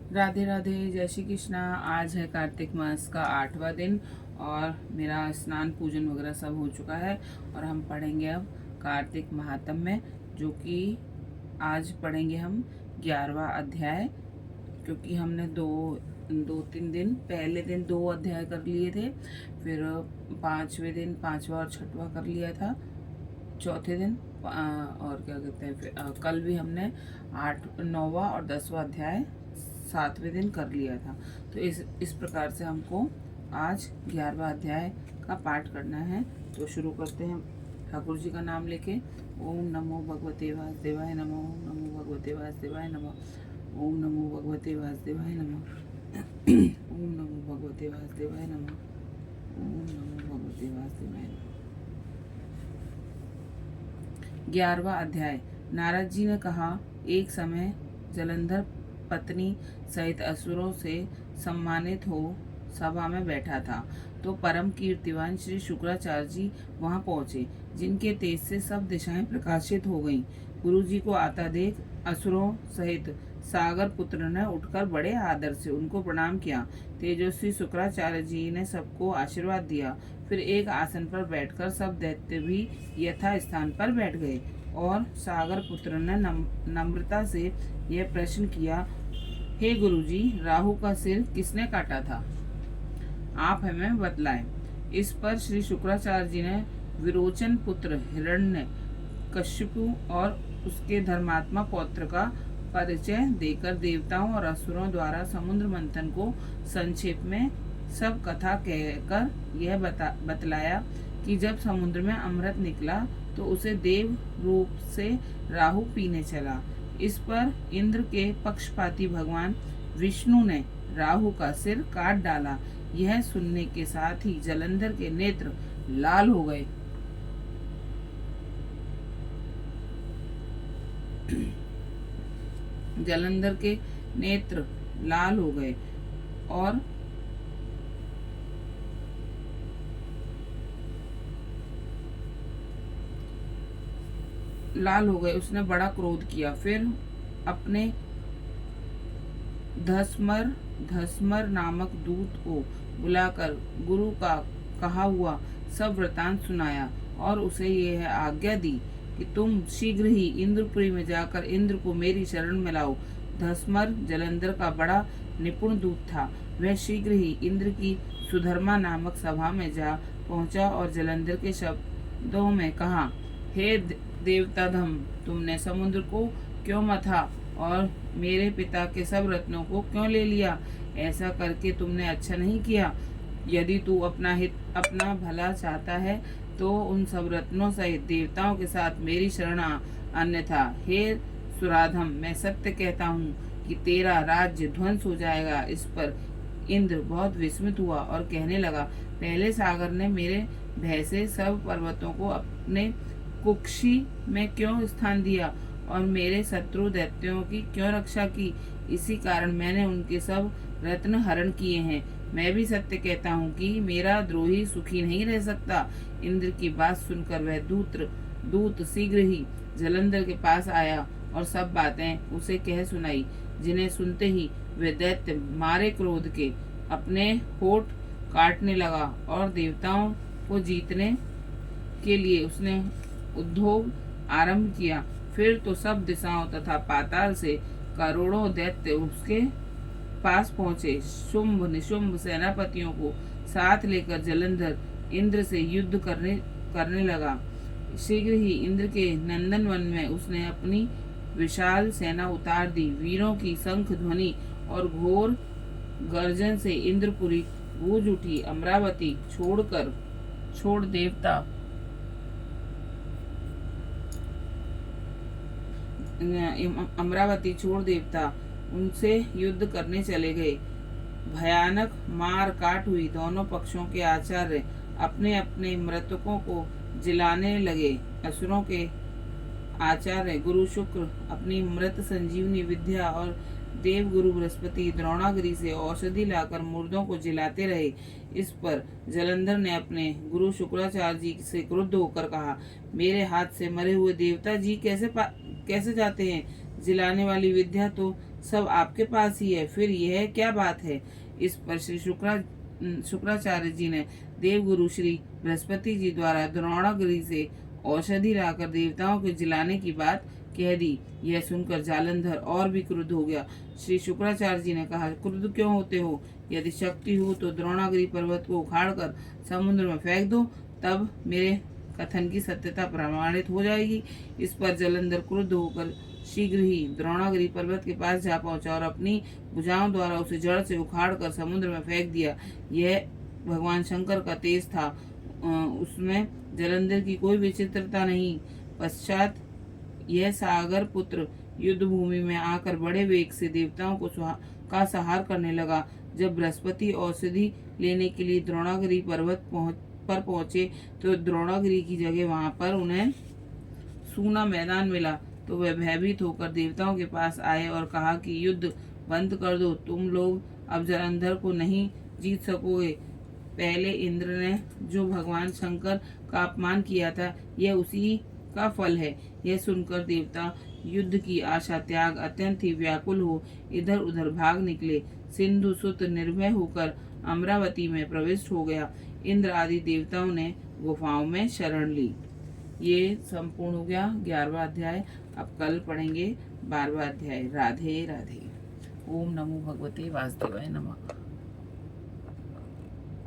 राधे राधे, जय श्री कृष्णा। आज है कार्तिक मास का 8वां दिन और मेरा स्नान पूजन वगैरह सब हो चुका है। और हम पढ़ेंगे अब कार्तिक महात्म्य, जो कि आज पढ़ेंगे हम 11वां अध्याय। क्योंकि हमने दो तीन दिन पहले दिन 2 अध्याय कर लिए थे, फिर 5वें दिन 5वां और 6वां कर लिया था। चौथे दिन और क्या कहते हैं, फिर कल भी हमने 9वां और 10वां अध्याय 7वें दिन कर लिया था। तो इस प्रकार से हमको आज 11वां अध्याय का पाठ करना है। तो शुरू करते हैं ठाकुर जी का नाम लेके। ओम नमो भगवते वासुदेवाय नमः। ओम नमो भगवते वासुदेवाय नमः। ओम नमो भगवते वासुदेवाय नमः। ओम नमो भगवते वासुदेवाय नमः। ओम नमो भगवते वासुदेवाय नमः। 11वां अध्याय। नारद जी ने कहा, एक समय जलंधर पत्नी सहित असुरों से सम्मानित हो सभा में बैठा था, तो परम कीर्तिवान श्री शुक्राचार्य जी वहां पहुंचे, जिनके तेज से सब दिशाएं प्रकाशित हो गईं। गुरु जी को आता देख असुरों सहित सागर पुत्र ने उठकर बड़े आदर से उनको प्रणाम किया। तेजस्वी शुक्राचार्य जी ने सबको आशीर्वाद दिया। फिर एक आसन पर बैठकर सब दैत्य भी यथा स्थान पर बैठ गए और सागर पुत्र ने नम्रता से यह प्रश्न किया, हे गुरुजी, राहु का सिर किसने काटा था? आप हमें बतलाएं। इस पर श्री शुक्राचार्य जी ने विरोचन पुत्र हिरण्य कश्यपु और उसके धर्मात्मा पौत्र का परिचय देकर देवताओं और असुरों द्वारा समुद्र मंथन को संक्षेप में सब कथा कहकर यह बतलाया कि जब समुद्र में अमृत निकला तो उसे देव रूप से राहु पीने चला। इस पर इंद्र के पक्षपाती भगवान विष्णु ने राहु का सिर काट डाला। यह सुनने के साथ ही जलंधर के नेत्र लाल हो गए। जलंधर के नेत्र लाल हो गए और उसने बड़ा क्रोध किया। फिर अपने धस्मर नामक दूत को बुलाकर गुरु का कहा हुआ सब वृतांत सुनाया और उसे यह आज्ञा दी कि तुम शीघ्र ही इंद्रपुरी में जाकर इंद्र को मेरी शरण में लाओ। धस्मर जलंधर का बड़ा निपुण दूत था। वह शीघ्र ही इंद्र की सुधर्मा नामक सभा में जा पहुंचा और जलंधर के शब्दों में कहा, हे देवताधम, तुमने समुद्र को क्यों मथा और मेरे पिता के सब रत्नों को क्यों ले लिया? ऐसा करके तुमने अच्छा नहीं किया। यदि तू अपना भला चाहता है तो उन सब रत्नों सहित देवताओं के साथ मेरी शरण आ, अन्यथा हे सुराधम, मैं सत्य कहता हूँ कि तेरा राज्य ध्वंस हो जाएगा। इस पर इंद्र बहुत विस्मित हुआ और कहने लगा, पहले सागर ने मेरे भय से सब पर्वतों को अपने कुक्षी में क्यों स्थान दिया और मेरे शत्रु दैत्यों की क्यों रक्षा की? इसी कारण मैंने उनके सब रत्न हरण किए हैं। मैं भी सत्य कहता हूँ कि मेरा द्रोही सुखी नहीं रह सकता। इंद्र की बात सुनकर वह दूत शीघ्र ही जलंधर के पास आया और सब बातें उसे कह सुनाई, जिन्हें सुनते ही वह दैत्य मारे क्रोध के अपने होठ काटने लगा और देवताओं को जीतने के लिए उसने उद्योग आरंभ किया। फिर तो सब दिशाओं तथा पाताल से करोड़ों दैत्य उसके पास पहुंचे। शुंभ निशुंभ सेनापतियों को साथ लेकर जलंधर इंद्र से युद्ध करने लगा। शीघ्र ही इंद्र के नंदन वन में उसने अपनी विशाल सेना उतार दी। वीरों की शंख ध्वनि और घोर गर्जन से इंद्रपुरी गूंज उठी। अमरावती छोड़ देवता उनसे युद्ध करने चले गए। भयानक मार काट हुई। दोनों पक्षों के आचार्य अपने अपने मृतकों को जिलाने लगे। असुरों के आचार्य गुरु शुक्र अपनी मृत संजीवनी विद्या और देव गुरु बृहस्पति द्रोणागिरी से औषधि लाकर मुर्दों को जिलाते रहे। इस पर जलंधर ने अपने गुरु शुक्राचार्य जी से क्रुद्ध होकर कहा, मेरे हाथ से मरे हुए देवता जी कैसे जाते हैं? जिलाने वाली विद्या तो सब आपके पास ही है, फिर यह क्या बात है। इस पर श्री शुक्राचार्य जी ने देवगुरु श्री बृहस्पति जी द्वारा द्रोणागिरी से औषधि लाकर देवताओं के जिलाने की बात कह दी। यह सुनकर जालंधर और भी क्रुद्ध हो गया। श्री शुक्राचार्य जी ने कहा, क्रुद्ध क्यों होते हो? यदि शक्ति हो तो द्रोणागिरी पर्वत को उखाड़कर समुद्र में फेंक दो, तब मेरे कथन की सत्यता प्रमाणित हो जाएगी। इस पर जालंधर क्रुद्ध होकर शीघ्र ही द्रोणागिरी पर्वत के पास जा पहुंचा और अपनी भुजाओं द्वारा उसे जड़ से उखाड़कर समुद्र में फेंक दिया। यह भगवान शंकर का तेज था, उसमें जालंधर की कोई विचित्रता नहीं। पश्चात यह सागर पुत्र युद्ध भूमि में आकर बड़े वेग से देवताओं का संहार करने लगा। जब बृहस्पति औषधि लेने के लिए द्रोणागिरी पर्वत पर पहुंचे तो द्रोणागिरी की जगह वहां पर उन्हें सूना मैदान मिला। तो वह भयभीत होकर देवताओं के पास आए और कहा कि युद्ध बंद कर दो, तुम लोग अब जालंधर को नहीं जीत सकोगे। पहले इंद्र ने जो भगवान शंकर का अपमान किया था, यह उसी का फल है। यह सुनकर देवता युद्ध की आशा त्याग अत्यंत ही व्याकुल हो इधर उधर भाग निकले। सिंधु सुत निर्भय होकर अमरावती में प्रविष्ट हो गया। इंद्र आदि देवताओं ने गुफाओं में शरण ली। ये संपूर्ण हो गया 11वां अध्याय। अब कल पढ़ेंगे 12वां अध्याय। राधे राधे। ओम नमो भगवते वासुदेवाय नमः।